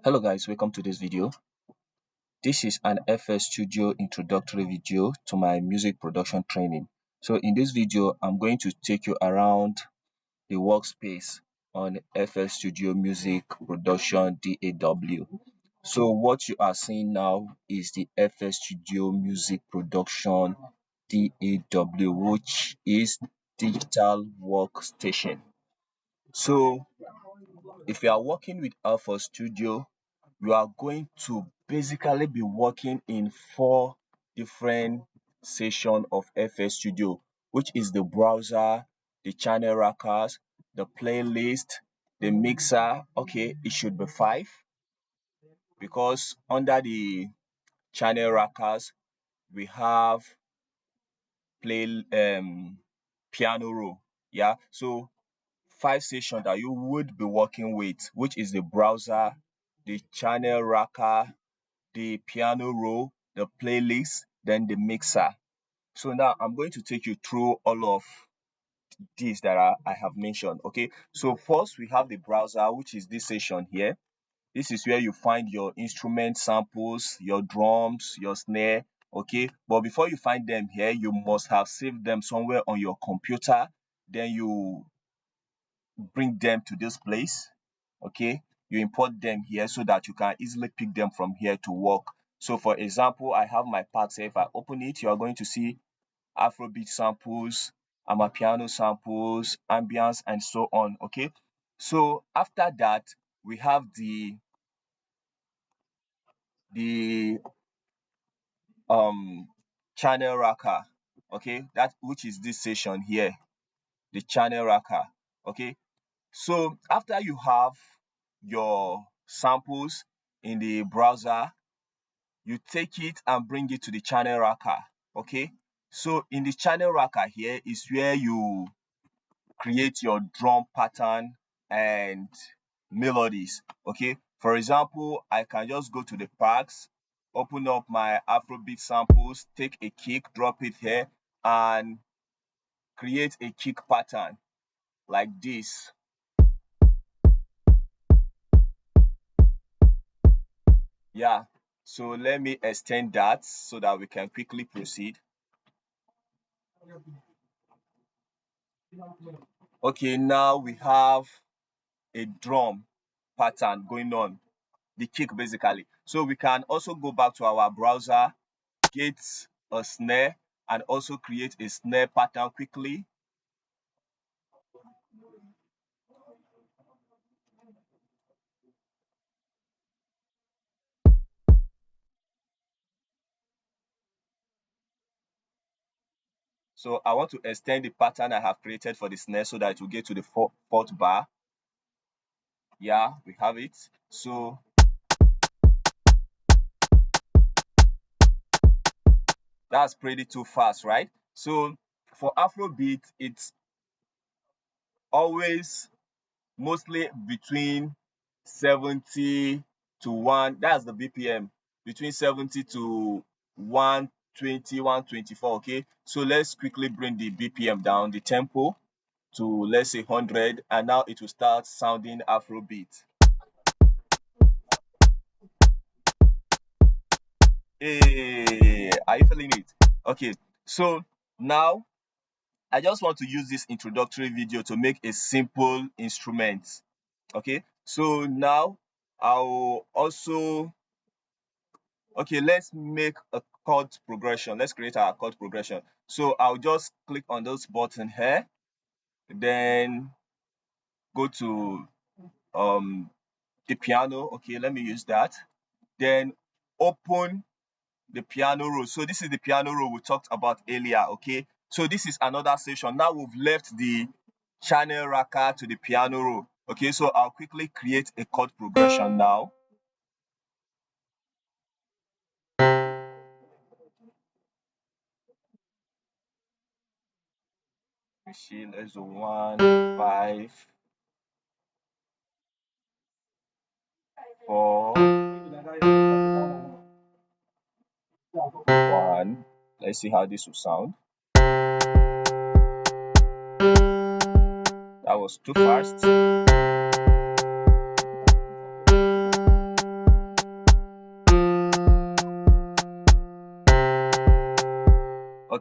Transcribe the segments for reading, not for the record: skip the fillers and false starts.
Hello guys, welcome to this video. This is an FL Studio introductory video to my music production training. So in this video, I'm going to take you around the workspace on FL Studio Music Production DAW. So what you are seeing now is the FL Studio Music Production DAW, which is digital workstation. So if you are working with FL Studio, you are going to basically be working in 4 different sections of FL Studio, which is the browser, the channel rackers, the playlist, the mixer. Okay, it should be 5 because under the channel rackers we have play piano roll. Yeah, so 5 sections that you would be working with, which is the browser, the channel racker, the piano roll, the playlist, then the mixer. So now I'm going to take you through all of these that I have mentioned. Okay, so first we have the browser, which is this section here. This is where you find your instrument samples, your drums, your snare. Okay, but before you find them here, you must have saved them somewhere on your computer. Then you bring them to this place. Okay, you import them here so that you can easily pick them from here to work. So for example, I have my parts here. If I open it, you are going to see Afrobeat samples, Amapiano samples, ambience, and so on. Okay, so after that we have the channel racker. Okay, that which is this section here, the channel racker. Okay, so after you have your samples in the browser, you take it and bring it to the channel racker. Okay, so in the channel racker here is where you create your drum pattern and melodies. Okay, for example, I can just go to the packs, open up my Afrobeat samples, take a kick, drop it here, and create a kick pattern like this. Yeah, so let me extend that so that we can quickly proceed. Okay, now we have a drum pattern going on, the kick basically. So we can also go back to our browser, get a snare, and also create a snare pattern quickly. So I want to extend the pattern I have created for the snare so that it will get to the fourth bar. Yeah, we have it. So that's pretty too fast, right? So for Afrobeat, it's always mostly between 70 to 1, that's the BPM, between 70 to 120, 124. Okay, so let's quickly bring the BPM down, the tempo, to let's say 100, and now it will start sounding Afrobeat. Hey, are you feeling it? Okay, so now I just want to use this introductory video to make a simple instrument. Okay, so now I'll also, okay, let's make a chord progression. Let's create our chord progression. So I'll just click on this button here, then go to the piano. Okay, let me use that. Then open the piano roll. So this is the piano roll we talked about earlier. Okay, so this is another section. Now we've left the channel racker to the piano roll. Okay, so I'll quickly create a chord progression now. Machine, let's do 1, 5, 4, 1. Let's see how this will sound. That was too fast.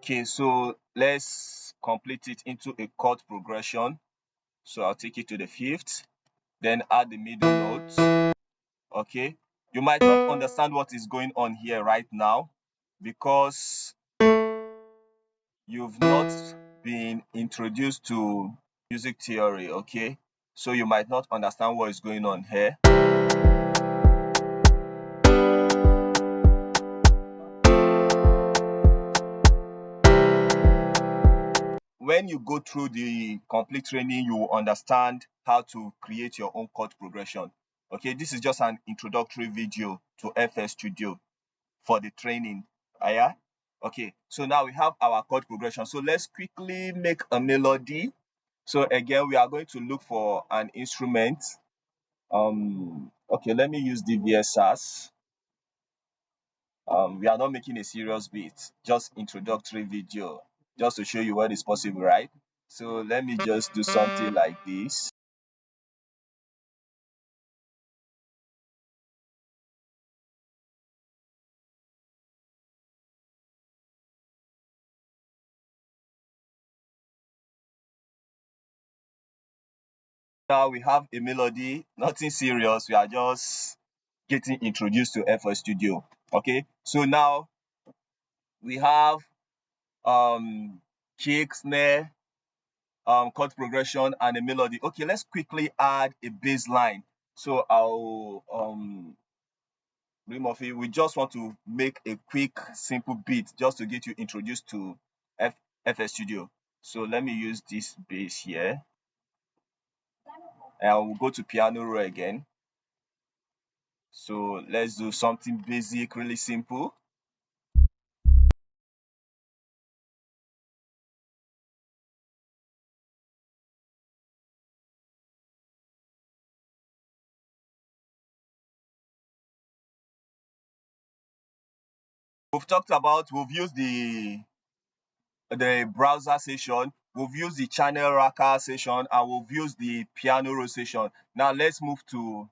Okay, so let's complete it into a chord progression. So I'll take it to the fifth, then add the middle notes. Okay, you might not understand what is going on here right now because you've not been introduced to music theory. Okay, so you might not understand what is going on here. When you go through the complete training, you will understand how to create your own chord progression. Okay, this is just an introductory video to FL Studio for the training. Yeah. Okay, so now we have our chord progression. So let's quickly make a melody. So again, we are going to look for an instrument. Okay, let me use DVSS. We are not making a serious beat, just introductory video, just to show you what is possible, right? So let me just do something like this. Now we have a melody, nothing serious. We are just getting introduced to FL Studio. Okay, so now we have kick, snare, chord progression, and a melody. Okay, let's quickly add a bass line. So I'll remove it. We just want to make a quick, simple beat just to get you introduced to FL Studio. So let me use this bass here, and we'll go to piano roll again. So let's do something basic, really simple. We've used the browser session, we've used the channel racker session, and we've used the piano roll session. Now let's move to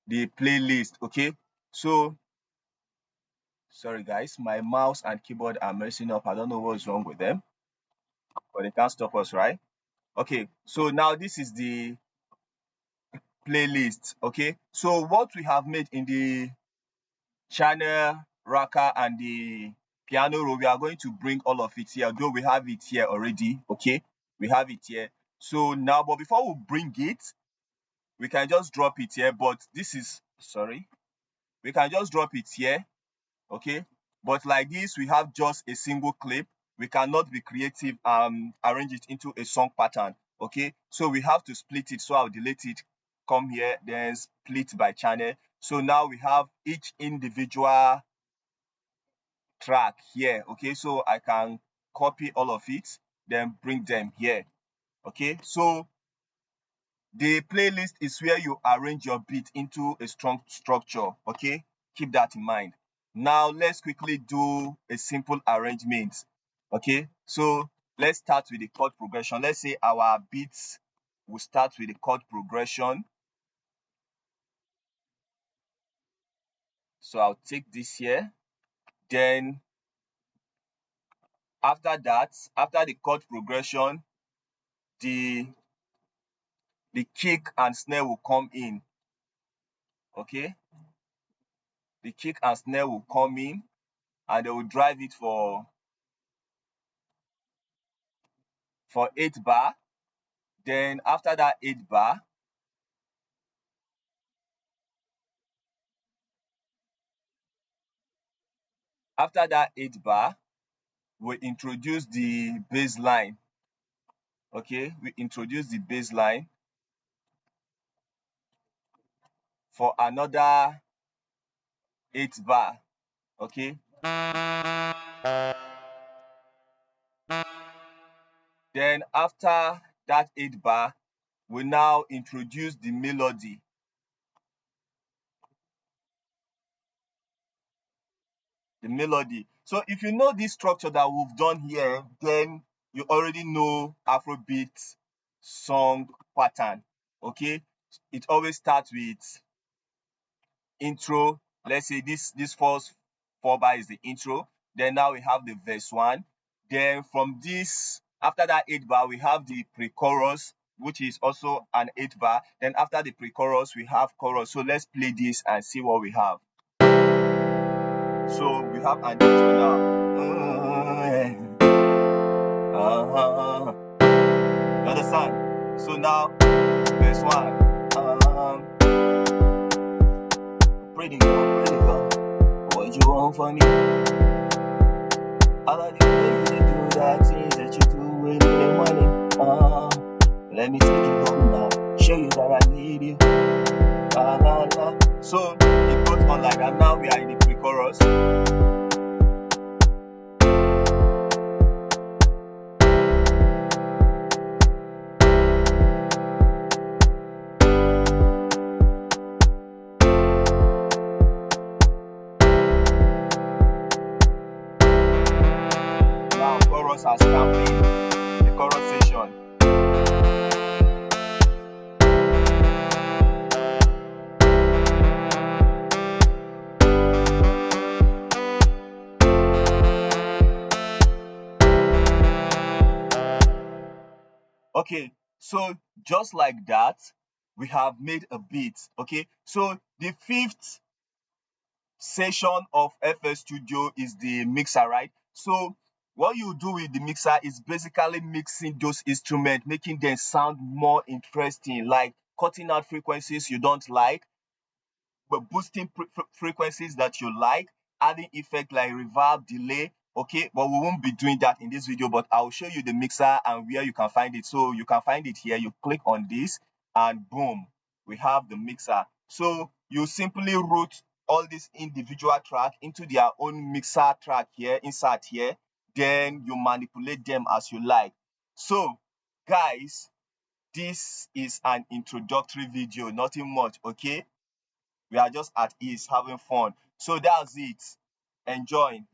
the playlist. Okay, so sorry guys, my mouse and keyboard are messing up. I don't know what's wrong with them, but they can't stop us, right? Okay, so now this is the playlist. Okay, so what we have made in the channel racker and the piano roll, we are going to bring all of it here, though we have it here already. Okay, we have it here. So now, but before we bring it, we can just drop it here, but this is sorry, we can just drop it here. Okay, but like this, we have just a single clip. We cannot be creative and arrange it into a song pattern. Okay, so we have to split it. So I'll delete it, come here, then split by channel. So now we have each individual track here. Okay, so I can copy all of it, then bring them here. Okay, so the playlist is where you arrange your beat into a strong structure. Okay, keep that in mind. Now let's quickly do a simple arrangement. Okay, so let's start with the chord progression. Let's say our beats will start with the chord progression. So I'll take this here. Then after that, after the chord progression, the kick and snare will come in. Okay, the kick and snare will come in, and they will drive it for 8 bar. Then after that 8 bar, we introduce the bass line. Okay, we introduce the bass line for another 8 bar. Okay, then after that 8 bar, we now introduce the melody. So if you know this structure that we've done here, then you already know Afrobeat song pattern. Okay, it always starts with intro. Let's say this falls 4 bar is the intro. Then now we have the verse 1. Then from this, after that 8 bar, we have the pre-chorus, which is also an 8 bar. Then after the pre-chorus, we have chorus. So let's play this and see what we have. So we have an intro now. You understand? So now, verse 1. Pretty girl, what you want from me? I like the way you do that things that you do with the money. Let me take you home now, show you that I need you. La la la. So it goes on like that. Now we are in the pre-chorus. Now chorus are stamping the chorus section. Okay, so just like that, we have made a beat. Okay, so the fifth session of FL Studio is the mixer, right? So what you do with the mixer is basically mixing those instruments, making them sound more interesting, like cutting out frequencies you don't like, but boosting frequencies that you like, adding effect like reverb, delay. Okay, but we won't be doing that in this video, but I'll show you the mixer and where you can find it. So you can find it here. You click on this and boom, we have the mixer. So you simply route all these individual track into their own mixer track here, insert here. Then you manipulate them as you like. So guys, this is an introductory video, nothing much. Okay, we are just at ease, having fun. So that's it. Enjoy.